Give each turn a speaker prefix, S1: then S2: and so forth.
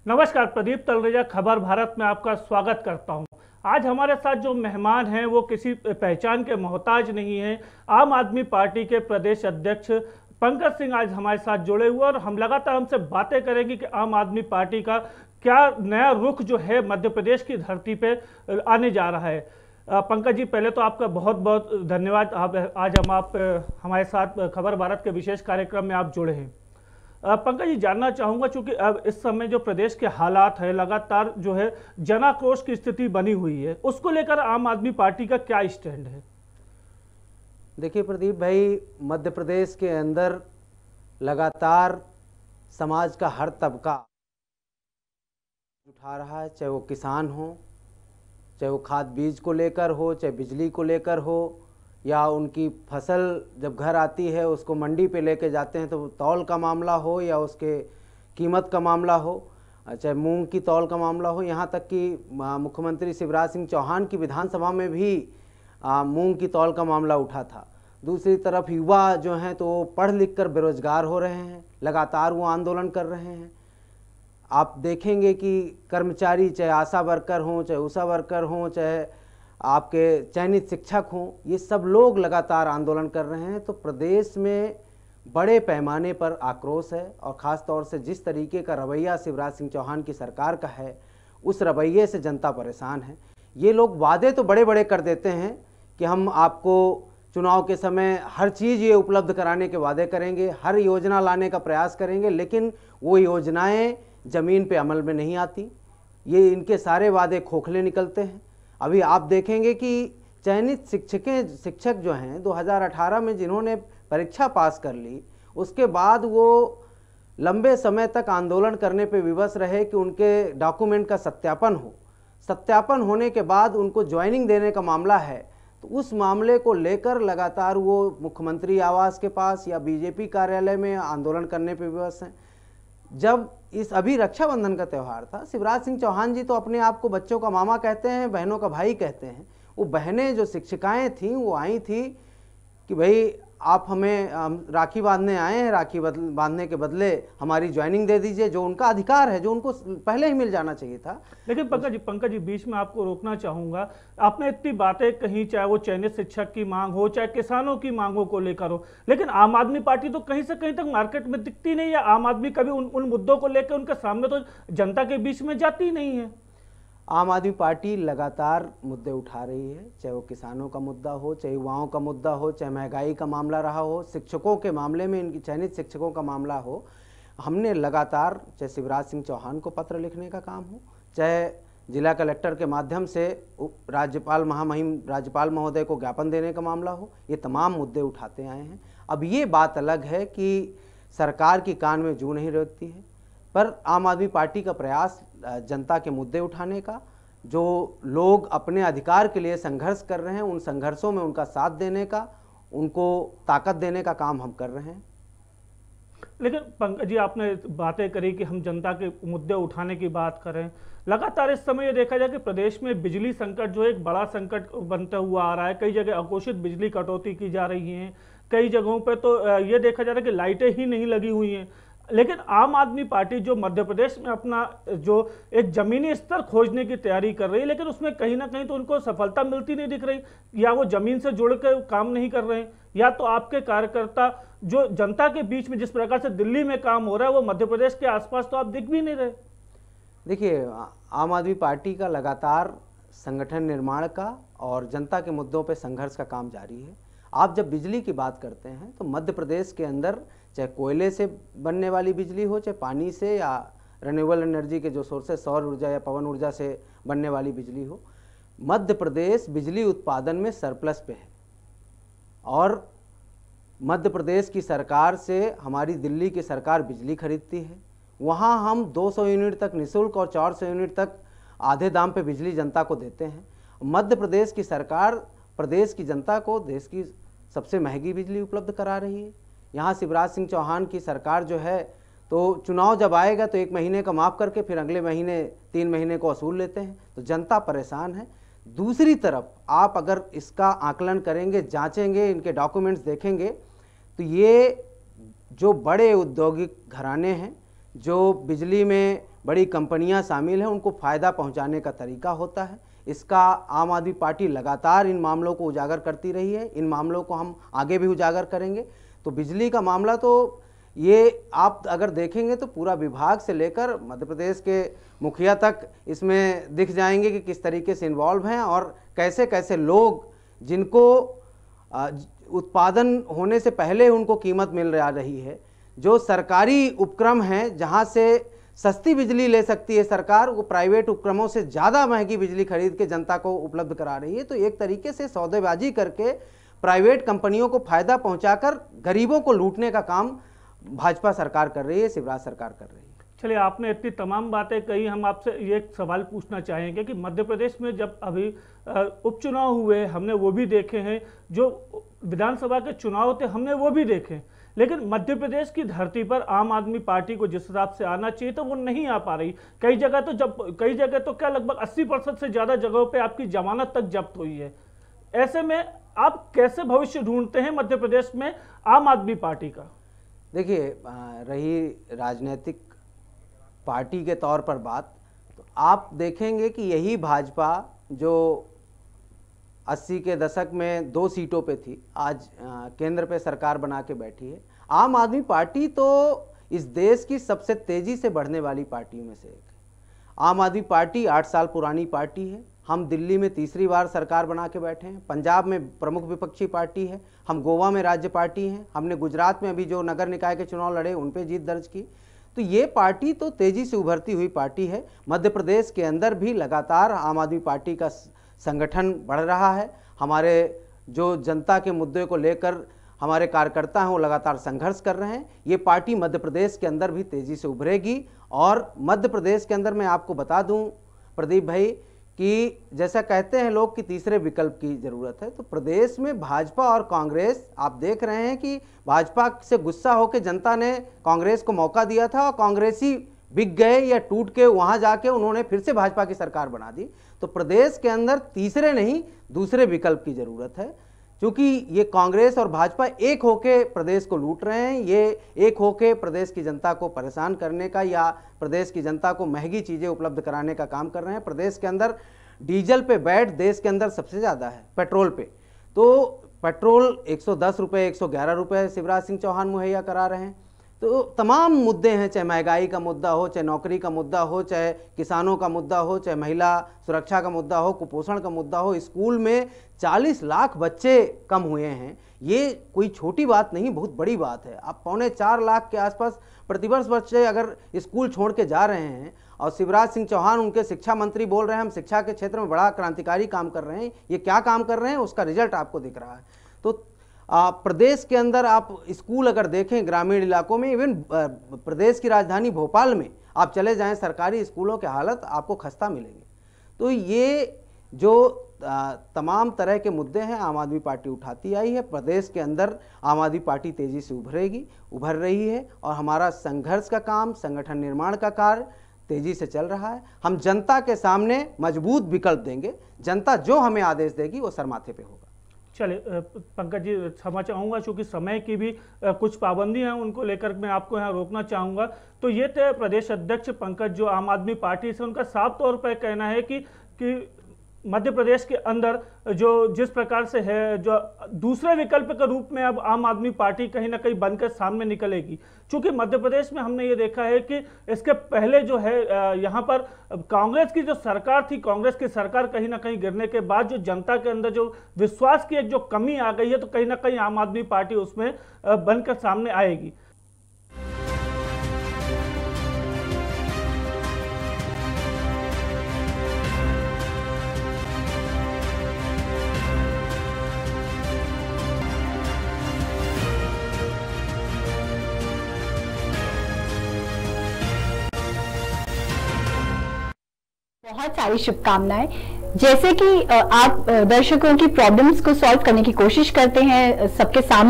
S1: नमस्कार, प्रदीप तलरेजा खबर भारत में आपका स्वागत करता हूं। आज हमारे साथ जो मेहमान हैं वो किसी पहचान के मोहताज नहीं हैं। आम आदमी पार्टी के प्रदेश अध्यक्ष पंकज सिंह आज हमारे साथ जुड़े हुए और हम लगातार हमसे बातें करेंगे कि आम आदमी पार्टी का क्या नया रुख जो है मध्य प्रदेश की धरती पे आने जा रहा है। पंकज जी, पहले तो आपका बहुत बहुत धन्यवाद। आज आप हमारे साथ खबर भारत के विशेष कार्यक्रम में आप जुड़े हैं। पंकज जी, जानना चाहूंगा, चूंकि अब इस समय जो प्रदेश के हालात है, लगातार जो है जनाक्रोश की स्थिति बनी हुई है, उसको लेकर आम आदमी पार्टी का क्या स्टैंड है?
S2: देखिए प्रदीप भाई, मध्य प्रदेश के अंदर लगातार समाज का हर तबका उठा रहा है, चाहे वो किसान हो, चाहे वो खाद बीज को लेकर हो, चाहे बिजली को लेकर हो, या उनकी फसल जब घर आती है उसको मंडी पे लेके जाते हैं तो तौल का मामला हो या उसके कीमत का मामला हो, चाहे मूंग की तौल का मामला हो। यहाँ तक कि मुख्यमंत्री शिवराज सिंह चौहान की विधानसभा में भी मूंग की तौल का मामला उठा था। दूसरी तरफ युवा जो हैं तो वो पढ़ लिख कर बेरोजगार हो रहे हैं, लगातार वो आंदोलन कर रहे हैं। आप देखेंगे कि कर्मचारी, चाहे आशा वर्कर हों, चाहे उषा वर्कर हों, चाहे आपके चयनित शिक्षक हों, ये सब लोग लगातार आंदोलन कर रहे हैं। तो प्रदेश में बड़े पैमाने पर आक्रोश है और ख़ास तौर से जिस तरीके का रवैया शिवराज सिंह चौहान की सरकार का है, उस रवैये से जनता परेशान है। ये लोग वादे तो बड़े बड़े कर देते हैं कि हम आपको चुनाव के समय हर चीज़ ये उपलब्ध कराने के वादे करेंगे, हर योजना लाने का प्रयास करेंगे, लेकिन वो योजनाएं ज़मीन पे अमल में नहीं आती। ये इनके सारे वादे खोखले निकलते हैं। अभी आप देखेंगे कि चयनित शिक्षक जो हैं 2018 में जिन्होंने परीक्षा पास कर ली, उसके बाद वो लंबे समय तक आंदोलन करने पे विवश रहे कि उनके डॉक्यूमेंट का सत्यापन हो। सत्यापन होने के बाद उनको ज्वाइनिंग देने का मामला है, तो उस मामले को लेकर लगातार वो मुख्यमंत्री आवास के पास या बीजेपी कार्यालय में आंदोलन करने पे विवश हैं। जब इस अभी रक्षाबंधन का त्यौहार था, शिवराज सिंह चौहान जी तो अपने आप को बच्चों का मामा कहते हैं, बहनों का भाई कहते हैं। वो बहनें जो शिक्षिकाएं थीं वो आई थी कि भाई आप हमें राखी बांधने आए हैं, राखी बांधने के बदले हमारी ज्वाइनिंग दे दीजिए, जो उनका अधिकार है, जो उनको पहले ही मिल जाना चाहिए था।
S1: लेकिन पंकज जी, बीच में आपको रोकना चाहूंगा। आपने इतनी बातें कही, चाहे वो चयनित शिक्षक की मांग हो, चाहे किसानों की मांगों को लेकर हो, लेकिन आम आदमी पार्टी तो कहीं से कहीं तक मार्केट में दिखती नहीं है। आम आदमी कभी उन मुद्दों को लेकर उनके सामने तो जनता के बीच में जाती नहीं है।
S2: आम आदमी पार्टी लगातार मुद्दे उठा रही है, चाहे वो किसानों का मुद्दा हो, चाहे युवाओं का मुद्दा हो, चाहे महंगाई का मामला रहा हो, शिक्षकों के मामले में इनकी चयनित शिक्षकों का मामला हो। हमने लगातार चाहे शिवराज सिंह चौहान को पत्र लिखने का काम हो, चाहे जिला कलेक्टर के माध्यम से राज्यपाल महामहिम राज्यपाल महोदय को ज्ञापन देने का मामला हो, ये तमाम मुद्दे उठाते आए हैं। अब ये बात अलग है कि सरकार की कान में जूं नहीं रेंगती है, पर आम आदमी पार्टी का प्रयास जनता के मुद्दे उठाने का, जो लोग अपने अधिकार के लिए संघर्ष कर रहे हैं, उन संघर्षों में उनका साथ देने का, उनको ताकत देने का काम हम कर रहे हैं।
S1: लेकिन पंकज जी, आपने बातें करी कि हम जनता के मुद्दे उठाने की बात करें। लगातार इस समय ये देखा जाए कि प्रदेश में बिजली संकट जो एक बड़ा संकट बनता हुआ आ रहा है। कई जगह अघोषित बिजली कटौती की जा रही है, कई जगहों पे तो ये देखा जा रहा है कि लाइटें ही नहीं लगी हुई हैं। लेकिन आम आदमी पार्टी जो मध्य प्रदेश में अपना जो एक जमीनी स्तर खोजने की तैयारी कर रही है, लेकिन उसमें कहीं ना कहीं तो उनको सफलता मिलती नहीं दिख रही। या वो जमीन से जुड़ कर काम नहीं कर रहे हैं, या तो आपके कार्यकर्ता जो जनता के बीच में जिस प्रकार से दिल्ली में काम हो रहा है वो मध्य प्रदेश के आसपास तो आप दिख भी नहीं रहे।
S2: देखिए, आम आदमी पार्टी का लगातार संगठन निर्माण का और जनता के मुद्दों पर संघर्ष का काम जारी है। आप जब बिजली की बात करते हैं तो मध्य प्रदेश के अंदर चाहे कोयले से बनने वाली बिजली हो, चाहे पानी से या रिन्यूएबल एनर्जी के जो सोर्सेज, सौर ऊर्जा या पवन ऊर्जा से बनने वाली बिजली हो, मध्य प्रदेश बिजली उत्पादन में सरप्लस पे है। और मध्य प्रदेश की सरकार से हमारी दिल्ली की सरकार बिजली खरीदती है। वहाँ हम 200 यूनिट तक निःशुल्क और 400 यूनिट तक आधे दाम पे बिजली जनता को देते हैं। मध्य प्रदेश की सरकार प्रदेश की जनता को देश की सबसे महंगी बिजली उपलब्ध करा रही है। यहाँ शिवराज सिंह चौहान की सरकार जो है, तो चुनाव जब आएगा तो 1 महीने का माफ़ करके फिर अगले महीने 3 महीने को वसूल लेते हैं, तो जनता परेशान है। दूसरी तरफ आप अगर इसका आकलन करेंगे, जांचेंगे, इनके डॉक्यूमेंट्स देखेंगे, तो ये जो बड़े औद्योगिक घराने हैं, जो बिजली में बड़ी कंपनियां शामिल हैं, उनको फ़ायदा पहुंचाने का तरीका होता है। इसका आम आदमी पार्टी लगातार इन मामलों को उजागर करती रही है, इन मामलों को हम आगे भी उजागर करेंगे। तो बिजली का मामला तो ये आप अगर देखेंगे तो पूरा विभाग से लेकर मध्य प्रदेश के मुखिया तक इसमें दिख जाएंगे कि किस तरीके से इन्वॉल्व हैं और कैसे कैसे लोग जिनको उत्पादन होने से पहले उनको कीमत मिल रही है, जो सरकारी उपक्रम हैं जहां से सस्ती बिजली ले सकती है सरकार, वो प्राइवेट उपक्रमों से ज़्यादा महंगी बिजली खरीद के जनता को उपलब्ध करा रही है। तो एक तरीके से सौदेबाजी करके प्राइवेट कंपनियों को फ़ायदा पहुंचाकर गरीबों को लूटने का काम भाजपा सरकार कर रही है, शिवराज सरकार कर रही है।
S1: चलिए, आपने इतनी तमाम बातें कही, हम आपसे ये एक सवाल पूछना चाहेंगे कि मध्य प्रदेश में जब अभी उपचुनाव हुए हमने वो भी देखे हैं, जो विधानसभा के चुनाव थे हमने वो भी देखे, लेकिन मध्य प्रदेश की धरती पर आम आदमी पार्टी को जिस हिसाब से आना चाहिए तो वो नहीं आ पा रही। कई जगह तो क्या लगभग 80% से ज़्यादा जगहों पे आपकी जमानत तक जब्त हुई है। ऐसे में आप कैसे भविष्य ढूंढते हैं मध्य प्रदेश में आम आदमी पार्टी का?
S2: देखिए, रही राजनीतिक पार्टी के तौर पर बात, तो आप देखेंगे कि यही भाजपा जो 80 के दशक में 2 सीटों पे थी, आज केंद्र पे सरकार बना के बैठी है। आम आदमी पार्टी तो इस देश की सबसे तेजी से बढ़ने वाली पार्टियों में से एक है। आम आदमी पार्टी 8 साल पुरानी पार्टी है। हम दिल्ली में तीसरी बार सरकार बना के बैठे हैं, पंजाब में प्रमुख विपक्षी पार्टी है, हम गोवा में राज्य पार्टी हैं, हमने गुजरात में अभी जो नगर निकाय के चुनाव लड़े उन पे जीत दर्ज की। तो ये पार्टी तो तेजी से उभरती हुई पार्टी है। मध्य प्रदेश के अंदर भी लगातार आम आदमी पार्टी का संगठन बढ़ रहा है। हमारे जो जनता के मुद्दे को लेकर हमारे कार्यकर्ता हैं वो लगातार संघर्ष कर रहे हैं। ये पार्टी मध्य प्रदेश के अंदर भी तेजी से उभरेगी। और मध्य प्रदेश के अंदर मैं आपको बता दूं प्रदीप भाई कि जैसा कहते हैं लोग कि तीसरे विकल्प की ज़रूरत है, तो प्रदेश में भाजपा और कांग्रेस, आप देख रहे हैं कि भाजपा से गुस्सा होकर जनता ने कांग्रेस को मौका दिया था और कांग्रेसी बिक गए या टूट के वहाँ जाके उन्होंने फिर से भाजपा की सरकार बना दी। तो प्रदेश के अंदर तीसरे नहीं दूसरे विकल्प की ज़रूरत है, क्योंकि ये कांग्रेस और भाजपा एक होके प्रदेश को लूट रहे हैं। ये एक होके प्रदेश की जनता को परेशान करने का या प्रदेश की जनता को महंगी चीज़ें उपलब्ध कराने का काम कर रहे हैं। प्रदेश के अंदर डीजल पे वैट देश के अंदर सबसे ज़्यादा है, पेट्रोल पे तो पेट्रोल 110 रुपये 111 रुपये शिवराज सिंह चौहान मुहैया करा रहे हैं। तो तमाम मुद्दे हैं, चाहे महंगाई का मुद्दा हो, चाहे नौकरी का मुद्दा हो, चाहे किसानों का मुद्दा हो, चाहे महिला सुरक्षा का मुद्दा हो, कुपोषण का मुद्दा हो। स्कूल में 40 लाख बच्चे कम हुए हैं, ये कोई छोटी बात नहीं, बहुत बड़ी बात है। अब 3.25 लाख के आसपास प्रतिवर्ष बच्चे अगर स्कूल छोड़ के जा रहे हैं और शिवराज सिंह चौहान उनके शिक्षा मंत्री बोल रहे हैं हम शिक्षा के क्षेत्र में बड़ा क्रांतिकारी काम कर रहे हैं। ये क्या काम कर रहे हैं उसका रिजल्ट आपको दिख रहा है। तो प्रदेश के अंदर आप स्कूल अगर देखें ग्रामीण इलाकों में, इवन प्रदेश की राजधानी भोपाल में आप चले जाएं, सरकारी स्कूलों के हालत आपको खस्ता मिलेंगे। तो ये जो तमाम तरह के मुद्दे हैं आम आदमी पार्टी उठाती आई है। प्रदेश के अंदर आम आदमी पार्टी तेज़ी से उभर रही है और हमारा संघर्ष का काम, संगठन निर्माण का कार्य तेज़ी से चल रहा है। हम जनता के सामने मजबूत विकल्प देंगे, जनता जो हमें आदेश देगी वो सरमाथे पे होगा।
S1: चलिए पंकज जी, क्षमा चाहूँगा क्योंकि समय की भी कुछ पाबंदी हैं, उनको लेकर मैं आपको यहाँ रोकना चाहूँगा। तो ये थे प्रदेश अध्यक्ष पंकज, जो आम आदमी पार्टी से उनका साफ तौर पर कहना है कि मध्य प्रदेश के अंदर जो जिस प्रकार से है, जो दूसरे विकल्प के रूप में अब आम आदमी पार्टी कहीं ना कहीं बनकर सामने निकलेगी। क्योंकि मध्य प्रदेश में हमने ये देखा है कि इसके पहले जो है यहाँ पर कांग्रेस की जो सरकार थी, कांग्रेस की सरकार कहीं ना कहीं गिरने के बाद जो जनता के अंदर जो विश्वास की एक जो कमी आ गई है, तो कहीं ना कहीं आम आदमी पार्टी उसमें बनकर सामने आएगी।
S3: बहुत सारी शुभकामनाएं। जैसे कि आप दर्शकों की प्रॉब्लम्स को सॉल्व करने की कोशिश करते हैं, सबके सामने